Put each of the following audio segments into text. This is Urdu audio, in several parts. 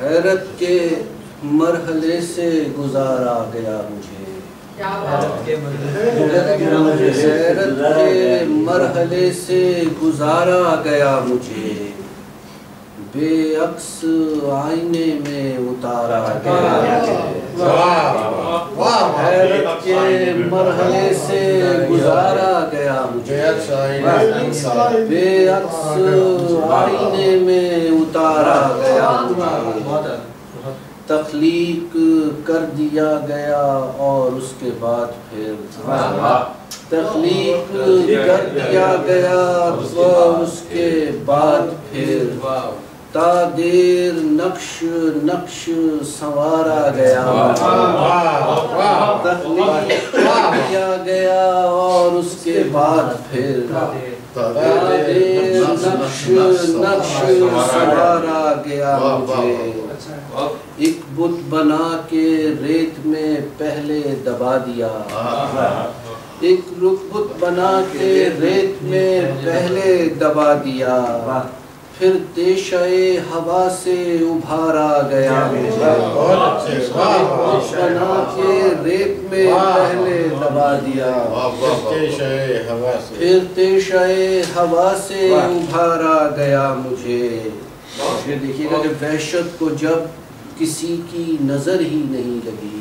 حیرت کے مرحلے سے گزارا گیا مجھے، حیرت کے مرحلے سے گزارا گیا مجھے، بے عکس آئینے میں اتارا گیا مجھے، حیرت کے مرحلے سے گزارا گیا مجھے، بے عکس آئینے میں اتارا گیا مجھے، تخلیق کر دیا گیا اور اس کے بعد پھر تخلیق کر دیا گیا اور اس کے بعد پھر تا دیر نقش نقش سنوارا گیا، تخلیق کر دیا گیا اور اس کے بعد پھر تا دیر نقش نقش سنوارا گیا مجھے، ایک بت بنا کے ریت میں پہلے دبا دیا، ایک بت بنا کے ریت میں پہلے دبا دیا، پھر تیشہ ہوا سے ابھارا گیا مجھے، ایک بت بنا کے ریت میں پہلے دبا دیا، پھر تیشہ ہوا سے ابھارا گیا مجھے۔ پھر دیکھیے گا کہ وحشت کو جب کسی کی نظر ہی نہیں لگی،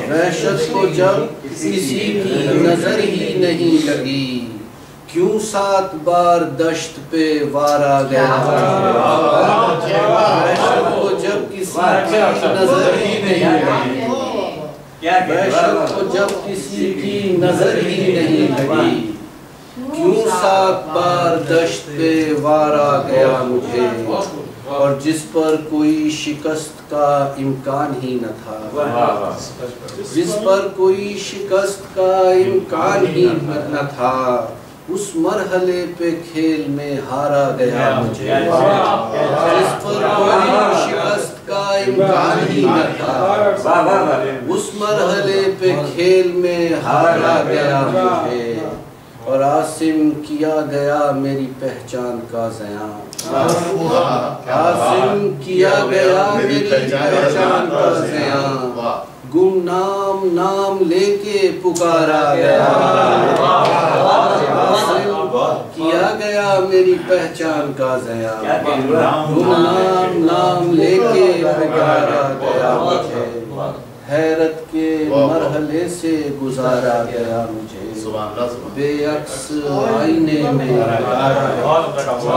وحشت کو جب کسی کی نظر ہی نہیں لگی، کیوں 7 بار دشت پہ وارا گیا، وحشت کو جب کسی کی نظر ہی نہیں لگی، وحشت کو جب کسی کی نظر ہی نہیں لگی، کیوں 7 بار دشت پہ وارا گیا مجھے، اور جس پر کوئی شکست کا امکان ہی نہ تھا، جس پر کوئی شکست کا امکان ہی نہ تھا، اس مرحلے پہ کھیل میں ہارا گیا مجھے، جس پر کوئی شکست کا امکان ہی نہ تھا، اس مرحلے پہ کھیل میں ہارا گیا مجھے، اور عاصم کیا گیا میری پہچان کا زیاں، عاصم کیا گیا میری پہچان کا زیاں، گمنام نام لے کے پکارا گیا، عاصم کیا گیا میری پہچان کا زیاں، گمنام نام لے کے پکارا گیا مجھے، حیرت کے مرحلے سے گزارا گیا مجھے، بے عکس آئینے میں اتارا گیا۔